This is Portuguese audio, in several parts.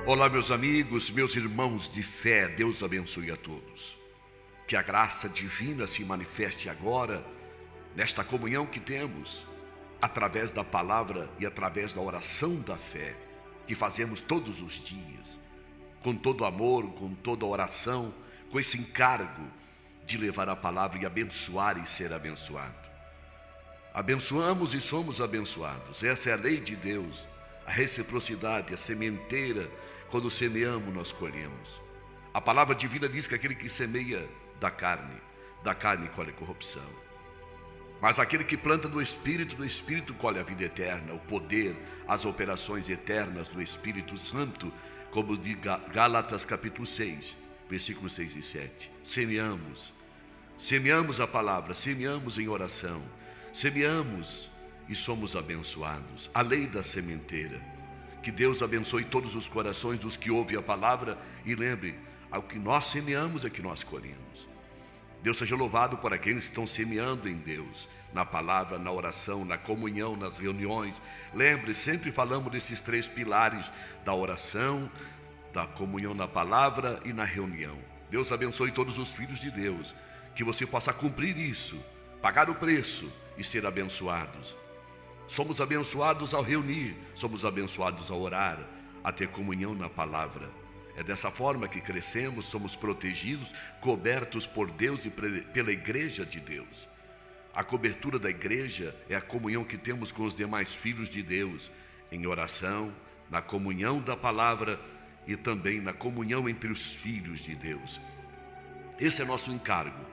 Olá, meus amigos, meus irmãos de fé, Deus abençoe a todos. Que a graça divina se manifeste agora, nesta comunhão que temos, através da palavra e através da oração da fé, que fazemos todos os dias, com todo amor, com toda oração, com esse encargo de levar a palavra e abençoar e ser abençoado. Abençoamos e somos abençoados, essa é a lei de Deus, a reciprocidade, a sementeira. Quando semeamos, nós colhemos. A palavra divina diz que aquele que semeia da carne colhe corrupção. Mas aquele que planta do Espírito colhe a vida eterna, o poder, as operações eternas do Espírito Santo, como de Gálatas capítulo 6, versículos 6 e 7. Semeamos a palavra, semeamos em oração, semeamos e somos abençoados. A lei da sementeira. Que Deus abençoe todos os corações dos que ouvem a palavra e lembre, ao que nós semeamos é que nós colhemos. Deus seja louvado por aqueles que estão semeando em Deus, na palavra, na oração, na comunhão, nas reuniões. Lembre, sempre falamos desses três pilares da oração, da comunhão na palavra e na reunião. Deus abençoe todos os filhos de Deus, que você possa cumprir isso, pagar o preço e ser abençoados. Somos abençoados ao reunir, somos abençoados ao orar, a ter comunhão na palavra. É dessa forma que crescemos, somos protegidos, cobertos por Deus e pela igreja de Deus. A cobertura da igreja é a comunhão que temos com os demais filhos de Deus, em oração, na comunhão da palavra e também na comunhão entre os filhos de Deus. Esse é nosso encargo.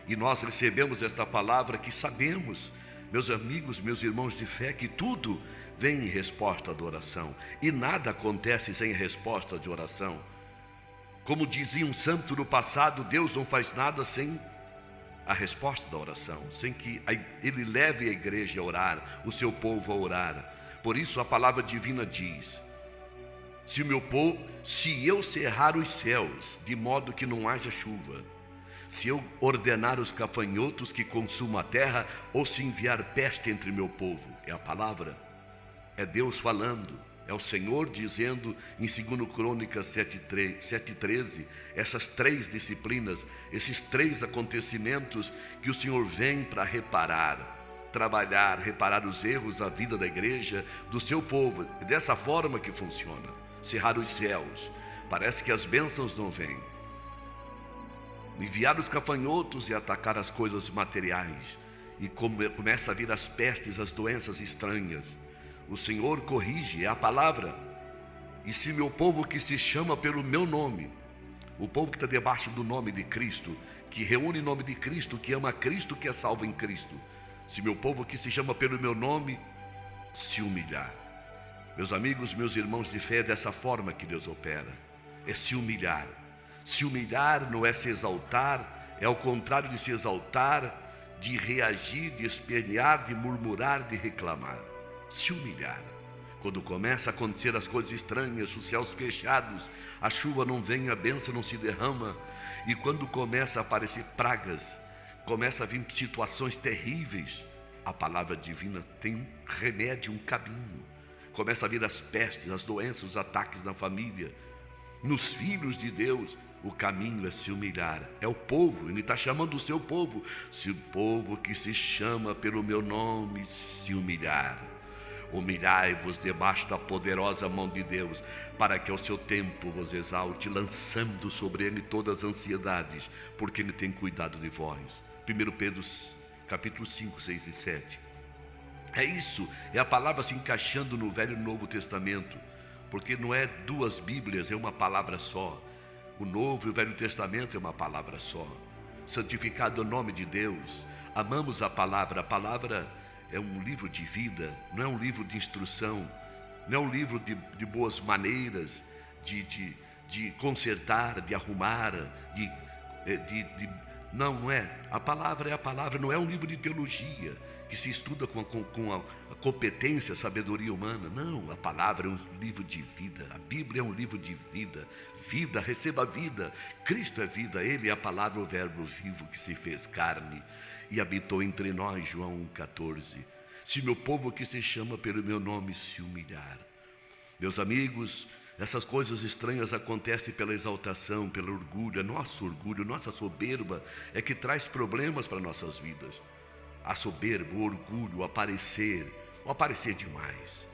E nós recebemos esta palavra que sabemos, meus amigos, meus irmãos de fé, que tudo vem em resposta de oração. E nada acontece sem resposta de oração. Como dizia um santo do passado, Deus não faz nada sem a resposta da oração, sem que Ele leve a igreja a orar, o seu povo a orar. Por isso a palavra divina diz: se eu cerrar os céus, de modo que não haja chuva, se eu ordenar os gafanhotos que consumam a terra, ou se enviar peste entre meu povo. É a palavra, é Deus falando, é o Senhor dizendo em 2 Crônicas 7:13, essas três disciplinas, esses três acontecimentos que o Senhor vem para reparar os erros da vida da igreja, do seu povo. É dessa forma que funciona. Cerrar os céus, parece que as bênçãos não vêm. Enviar os gafanhotos e atacar as coisas materiais. E começa a vir as pestes, as doenças estranhas. O Senhor corrige, é a palavra. E se meu povo que se chama pelo meu nome, o povo que está debaixo do nome de Cristo, que reúne o nome de Cristo, que ama Cristo, que é salvo em Cristo, se meu povo que se chama pelo meu nome se humilhar. Meus amigos, meus irmãos de fé, é dessa forma que Deus opera, é se humilhar. Se humilhar não é se exaltar, é ao contrário de se exaltar, de reagir, de espernear, de murmurar, de reclamar. Se humilhar. Quando começa a acontecer as coisas estranhas, os céus fechados, a chuva não vem, a bênção não se derrama, e quando começa a aparecer pragas, começa a vir situações terríveis, a palavra divina tem um remédio, um caminho. Começa a vir as pestes, as doenças, os ataques na família, nos filhos de Deus. O caminho é se humilhar, é o povo, Ele está chamando o seu povo. Se o povo que se chama pelo meu nome se humilhar, humilhai-vos debaixo da poderosa mão de Deus, para que ao seu tempo vos exalte, lançando sobre Ele todas as ansiedades, porque Ele tem cuidado de vós. 1 Pedro capítulo 5, 6 e 7. É isso, é a palavra se encaixando no Velho e Novo Testamento, porque não é duas Bíblias, é uma palavra só. O Novo e o Velho Testamento é uma palavra só. Santificado é o nome de Deus. Amamos a palavra é um livro de vida, não é um livro de instrução, não é um livro de boas maneiras, de consertar, de arrumar, não é. A palavra é a palavra, não é um livro de teologia que se estuda com a competência, a sabedoria humana. Não, a palavra é um livro de vida. A Bíblia é um livro de vida. Vida, receba a vida. Cristo é vida, Ele é a palavra, o verbo vivo que se fez carne e habitou entre nós. João 1,14. Se meu povo que se chama pelo meu nome se humilhar. Meus amigos, Essas coisas estranhas acontecem pela exaltação, pelo orgulho. É nosso orgulho, nossa soberba é que traz problemas para nossas vidas. A soberba, o orgulho, o aparecer demais.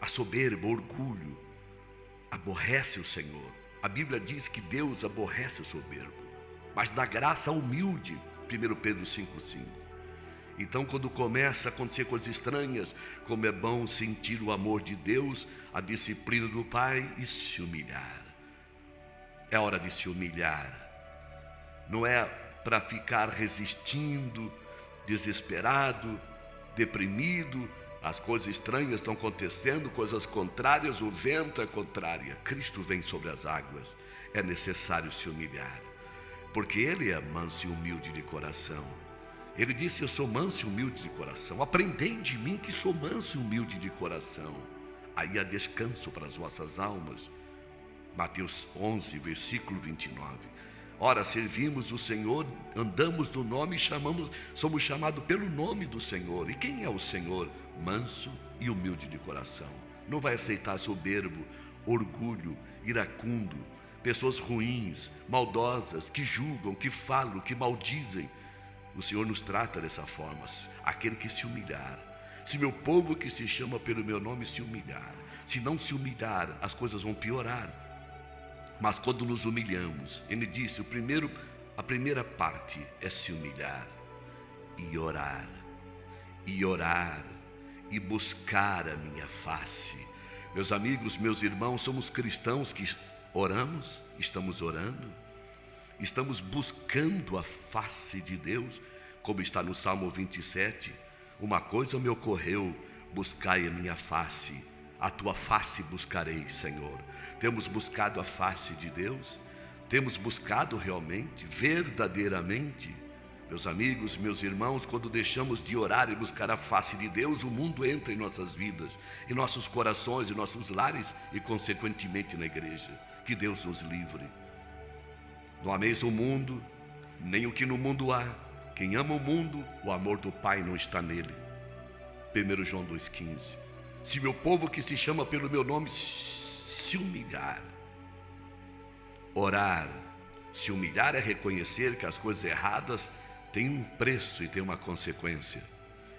A soberba, o orgulho, aborrece o Senhor. A Bíblia diz que Deus aborrece o soberbo, mas dá graça ao humilde, 1 Pedro 5,5. Então, quando começa a acontecer coisas estranhas, como é bom sentir o amor de Deus, a disciplina do Pai e se humilhar. É hora de se humilhar. Não é para ficar resistindo, desesperado, deprimido. As coisas estranhas estão acontecendo, coisas contrárias, o vento é contrário. Cristo vem sobre as águas. É necessário se humilhar, porque Ele é manso e humilde de coração. Ele disse: eu sou manso e humilde de coração. Aprendei de mim que sou manso e humilde de coração. Aí há descanso para as vossas almas. Mateus 11, versículo 29. Ora, servimos o Senhor, andamos no nome e somos chamados pelo nome do Senhor. E quem é o Senhor? Manso e humilde de coração. Não vai aceitar soberbo, orgulho, iracundo, pessoas ruins, maldosas, que julgam, que falam, que maldizem. O Senhor nos trata dessa forma. Aquele que se humilhar. Se meu povo que se chama pelo meu nome se humilhar, se não se humilhar, as coisas vão piorar. Mas quando nos humilhamos, Ele disse, a primeira parte é se humilhar e orar, e buscar a minha face. Meus amigos, meus irmãos, somos cristãos que oramos, estamos orando, estamos buscando a face de Deus, como está no Salmo 27, uma coisa me ocorreu, buscai a minha face, a tua face buscarei, Senhor. Temos buscado a face de Deus? Temos buscado realmente, verdadeiramente? Meus amigos, meus irmãos, quando deixamos de orar e buscar a face de Deus, o mundo entra em nossas vidas, em nossos corações, em nossos lares e consequentemente na igreja. Que Deus nos livre. Não ameis o mundo, nem o que no mundo há. Quem ama o mundo, o amor do Pai não está nele. 1 João 2,15. Se meu povo que se chama pelo meu nome se humilhar, orar, se humilhar é reconhecer que as coisas erradas têm um preço e têm uma consequência.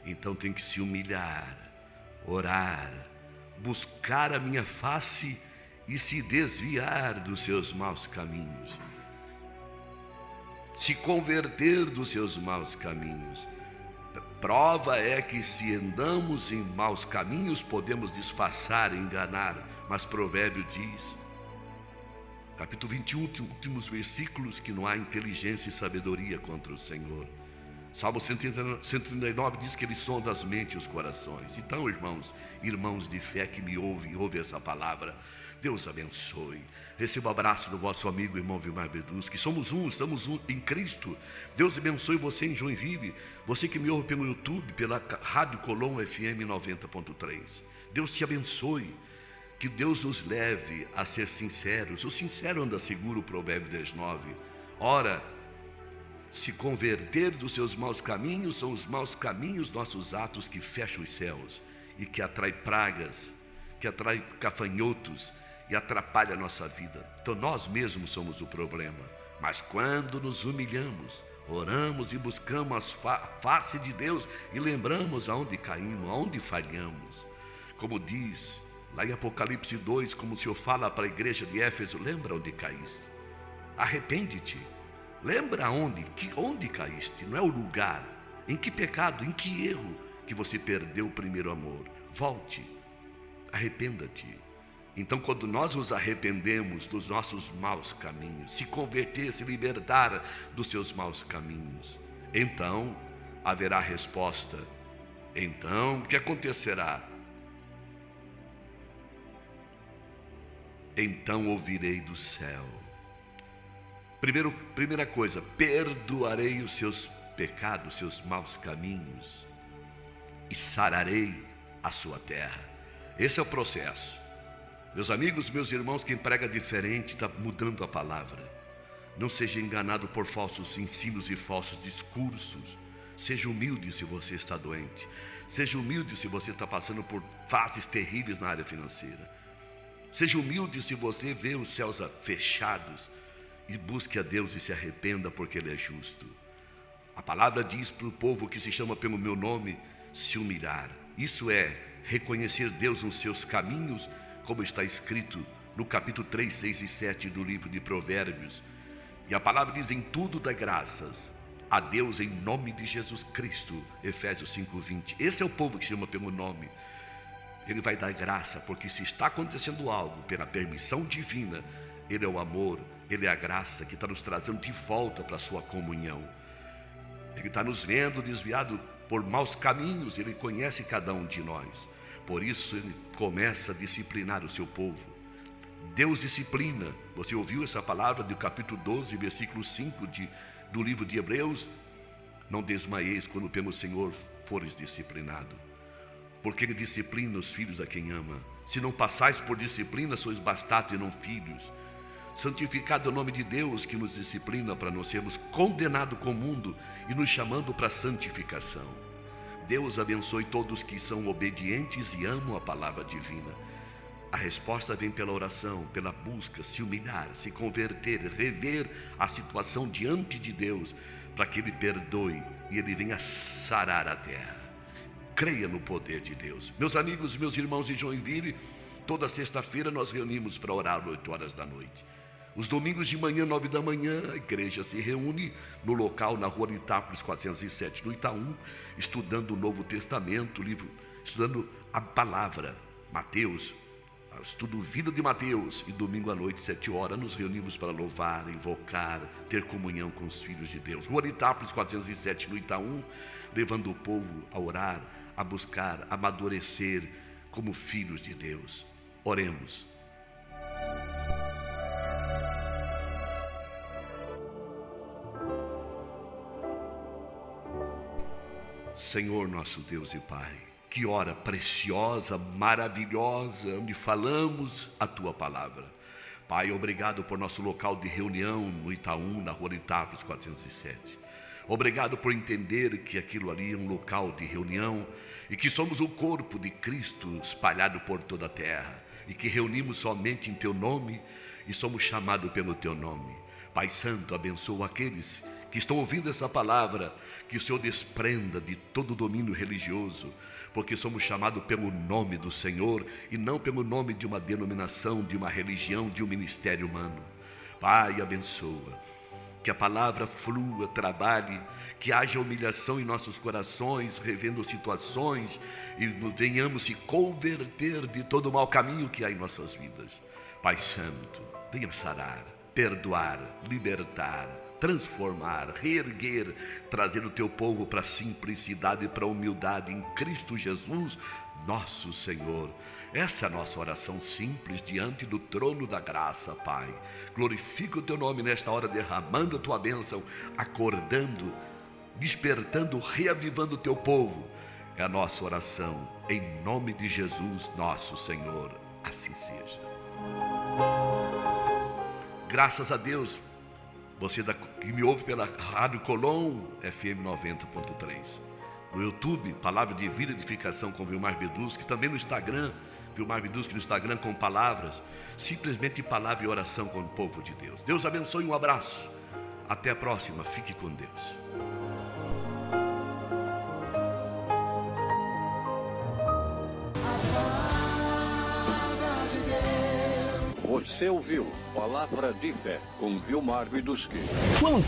Então tem que se humilhar, orar, buscar a minha face e se desviar dos seus maus caminhos. Se converter dos seus maus caminhos. Prova é que se andamos em maus caminhos, podemos disfarçar, enganar, mas Provérbio diz, capítulo 21, últimos versículos, que não há inteligência e sabedoria contra o Senhor. Salmo 139 diz que Ele sonda as mentes e os corações. Então, irmãos de fé que me ouvem essa palavra, Deus abençoe. Receba o abraço do vosso amigo, irmão Vilmar Bedus, que estamos em Cristo. Deus abençoe você em Joinville, você que me ouve pelo YouTube, pela Rádio Colom FM 90.3. Deus te abençoe, que Deus nos leve a ser sinceros. O sincero anda seguro, o Provérbio 10:9. Ora, se converter dos seus maus caminhos, são os maus caminhos, nossos atos, que fecham os céus e que atrai pragas, que atrai gafanhotos e atrapalha a nossa vida. Então nós mesmos somos o problema. Mas quando nos humilhamos, oramos e buscamos a face de Deus e lembramos aonde caímos, aonde falhamos, como diz lá em Apocalipse 2, como o Senhor fala para a igreja de Éfeso, lembra onde caíste, arrepende-te, lembra onde caíste, não é o lugar, em que pecado, em que erro que você perdeu o primeiro amor. Volte, arrependa-te. Então, quando nós nos arrependemos dos nossos maus caminhos, se converter, se libertar dos seus maus caminhos, então haverá resposta. Então, o que acontecerá? Então ouvirei do céu. Primeira coisa, perdoarei os seus pecados, seus maus caminhos, e sararei a sua terra. Esse é o processo. Meus amigos, meus irmãos, quem prega diferente está mudando a palavra. Não seja enganado por falsos ensinos e falsos discursos. Seja humilde se você está doente. Seja humilde se você está passando por fases terríveis na área financeira. Seja humilde se você vê os céus fechados e busque a Deus e se arrependa, porque Ele é justo. A palavra diz para o povo que se chama pelo meu nome se humilhar. Isso é reconhecer Deus nos seus caminhos, como está escrito no capítulo 3, 6 e 7 do livro de Provérbios. E a palavra diz: em tudo dá graças a Deus em nome de Jesus Cristo. Efésios 5:20. Esse é o povo que se chama pelo nome. Ele vai dar graça, porque se está acontecendo algo pela permissão divina, Ele é o amor, Ele é a graça que está nos trazendo de volta para a sua comunhão. Ele está nos vendo desviado por maus caminhos, Ele conhece cada um de nós. Por isso Ele começa a disciplinar o seu povo. Deus disciplina. Você ouviu essa palavra do capítulo 12, versículo 5 do livro de Hebreus? Não desmaieis quando pelo Senhor fores disciplinado, porque Ele disciplina os filhos a quem ama. Se não passais por disciplina, sois bastardos e não filhos. Santificado é o nome de Deus, que nos disciplina para não sermos condenados com o mundo e nos chamando para a santificação. Deus abençoe todos que são obedientes e amam a palavra divina. A resposta vem pela oração, pela busca, se humilhar, se converter, rever a situação diante de Deus, para que Ele perdoe e Ele venha sarar a terra. Creia no poder de Deus. Meus amigos, meus irmãos de Joinville, toda sexta-feira nós reunimos para orar às 8 horas da noite. Os domingos de manhã, 9 da manhã, a igreja se reúne no local, na rua Itápolis 407, no Itaú, estudando o Novo Testamento, estudando a palavra, Mateus, estudo Vida de Mateus. E domingo à noite, 7 horas, nos reunimos para louvar, invocar, ter comunhão com os filhos de Deus. Rua Itápolis 407, no Itaú, levando o povo a orar, a buscar, a amadurecer como filhos de Deus. Oremos. Senhor nosso Deus e Pai, que hora preciosa, maravilhosa, onde falamos a Tua palavra. Pai, obrigado por nosso local de reunião no Itaú, na rua Itápolis 407. Obrigado por entender que aquilo ali é um local de reunião e que somos o corpo de Cristo espalhado por toda a terra e que reunimos somente em Teu nome e somos chamados pelo Teu nome. Pai Santo, abençoa aqueles que estão ouvindo essa palavra, que o Senhor desprenda de todo domínio religioso, porque somos chamados pelo nome do Senhor e não pelo nome de uma denominação, de uma religião, de um ministério humano. Pai, abençoa, que a palavra flua, trabalhe, que haja humilhação em nossos corações, revendo situações e venhamos se converter de todo o mau caminho que há em nossas vidas. Pai Santo, venha sarar, perdoar, libertar, transformar, reerguer, trazer o Teu povo para a simplicidade e para a humildade em Cristo Jesus, nosso Senhor. Essa é a nossa oração simples diante do trono da graça, Pai. Glorifica o Teu nome nesta hora, derramando a Tua bênção, acordando, despertando, reavivando o Teu povo. É a nossa oração, em nome de Jesus, nosso Senhor. Assim seja. Graças a Deus, você que me ouve pela Rádio Colom, FM 90.3. No YouTube, Palavra de Vida e Edificação com Vilmar Beduschi, também no Instagram, Vilmar Beduschi no Instagram com palavras, simplesmente palavra e oração com o povo de Deus. Deus abençoe, um abraço. Até a próxima, fique com Deus. Você ouviu Palavra de Fé com Vilmar Beduschi.